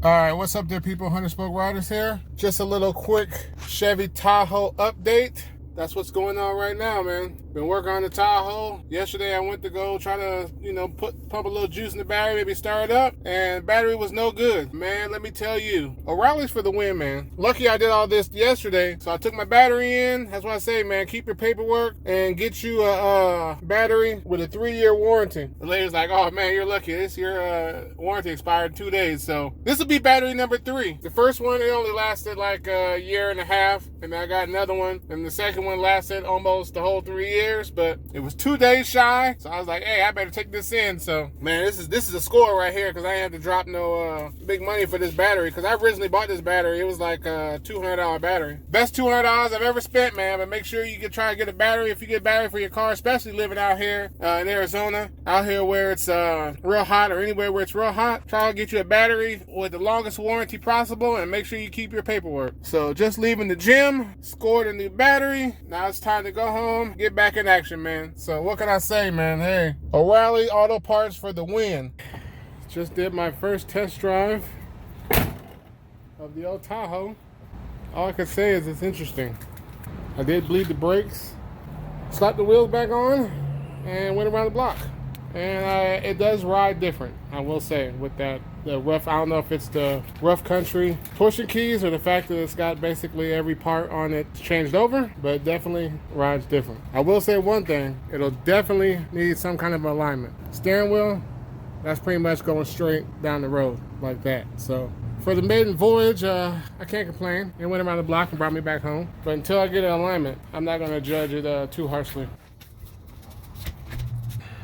All right, what's up there, people? 100 Spoke Riders here. Just a little quick Chevy Tahoe update. That's what's going on right now, man. Been working on the Tahoe. Yesterday, I went to go try to, pump a little juice in the battery, maybe start it up, and battery was no good. Man, let me tell you, O'Reilly's for the win, man. Lucky I did all this yesterday, so I took my battery in. That's why I say, man, keep your paperwork and get you a battery with a 3-year warranty. The lady's like, oh, man, you're lucky. Your warranty expired in 2 days, so this will be battery number 3. The first one, it only lasted like a year and a half, and I got another one, and the second one lasted almost the whole 3 years, but it was 2 days shy, so I was like, hey, I better take this in. So man, this is a score right here, because I didn't have to drop no big money for this battery, because I originally bought this battery. It was like a $200 battery. Best $200 I've ever spent, man. But make sure you can try to get a battery. If you get a battery for your car, especially living out here in Arizona, out here where it's real hot, or anywhere where it's real hot, try to get you a battery with the longest warranty possible, and make sure you keep your paperwork. So just leaving the gym, scored a new battery. Now it's time to go home, get back in action, man. So what can I say, man? Hey, O'Reilly Auto Parts for the win. Just did my first test drive of the old Tahoe. All I can say is it's interesting. I did bleed the brakes, slapped the wheels back on, and went around the block. And it does ride different, I will say, with the rough. I don't know if it's the rough country pushing keys or the fact that it's got basically every part on it changed over, but it definitely rides different. I will say one thing, it'll definitely need some kind of alignment. Steering wheel, that's pretty much going straight down the road like that. So for the maiden voyage, I can't complain. It went around the block and brought me back home. But until I get an alignment, I'm not going to judge it too harshly.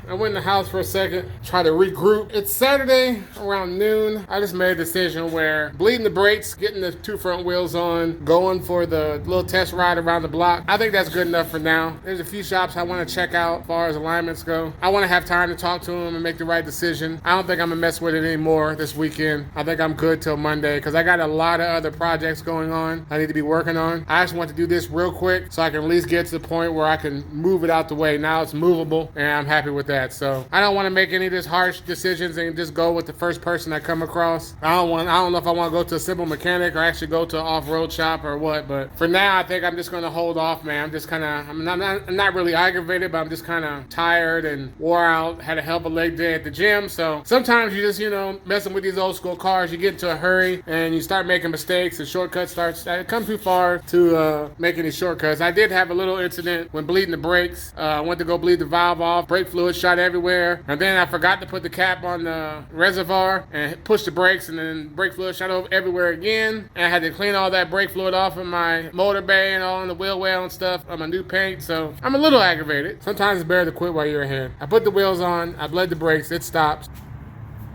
I went in the house for a second, try to regroup. It's Saturday around noon. I just made a decision where bleeding the brakes, getting the 2 front wheels on, going for the little test ride around the block. I think that's good enough for now. There's a few shops I want to check out as far as alignments go. I want to have time to talk to them and make the right decision. I don't think I'm gonna mess with it anymore this weekend. I think I'm good till Monday, because I got a lot of other projects going on I need to be working on. I just want to do this real quick so I can at least get to the point where I can move it out the way. Now it's movable, and I'm happy with that. So I don't want to make any of these harsh decisions and just go with the first person I come across. I don't know if I want to go to a simple mechanic or actually go to an off-road shop or what, but for now I think I'm just going to hold off, man. I'm not really aggravated, but I'm just kind of tired and wore out. Had a hell of a leg day at the gym, so sometimes you just, messing with these old school cars, you get into a hurry and you start making mistakes, and shortcuts it comes too far to make any shortcuts. I did have a little incident when bleeding the brakes. I went to go bleed the valve off, brake fluid shot everywhere, and then I forgot to put the cap on the reservoir and push the brakes, and then brake fluid shot over everywhere again, and I had to clean all that brake fluid off of my motor bay and all on the wheel well and stuff on my new paint. So I'm a little aggravated. Sometimes it's better to quit while you're ahead. I put the wheels on, I bled the brakes, it stops.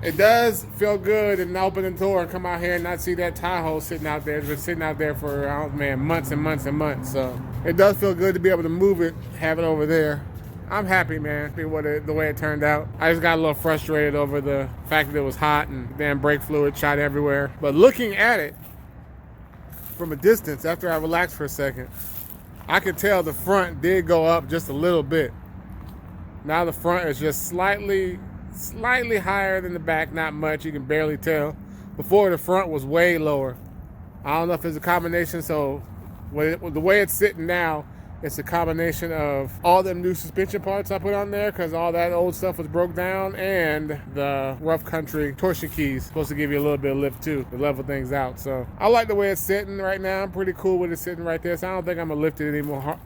It does feel good and open the door and come out here and not see that Tahoe sitting out there. It's been sitting out there for, months and months and months. So it does feel good to be able to move it, have it over there. I'm happy, man, with the way it turned out. I just got a little frustrated over the fact that it was hot and damn brake fluid shot everywhere. But looking at it from a distance, after I relaxed for a second, I could tell the front did go up just a little bit. Now the front is just slightly higher than the back, not much, you can barely tell. Before, the front was way lower. I don't know if it's a combination, so the way it's sitting now, it's a combination of all them new suspension parts I put on there, because all that old stuff was broke down, and the rough country torsion keys supposed to give you a little bit of lift too, to level things out. So I like the way it's sitting right now. I'm pretty cool with it sitting right there, so I don't think I'm gonna lift it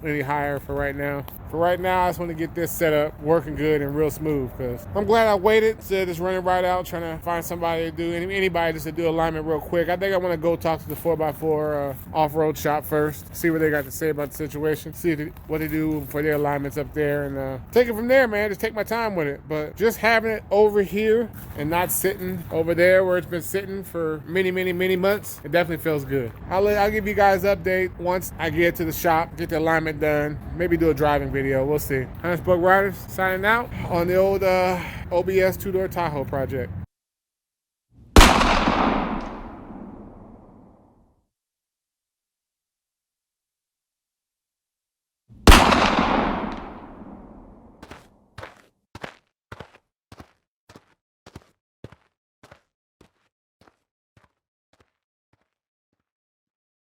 any higher for right now. For right now, I just want to get this set up working good and real smooth, because I'm glad I waited instead of just running right out trying to find somebody to do anybody just to do alignment real quick. I think I want to go talk to the 4x4 off-road shop first, see what they got to say about the situation, see what they do for their alignments up there, and take it from there, man. Just take my time with it. But just having it over here and not sitting over there where it's been sitting for many months, it definitely feels good. I'll give you guys an update once I get to the shop, get the alignment done, maybe do a driving video. We'll see. 100 Spoke Riders signing out on the old OBS 2-door Tahoe project.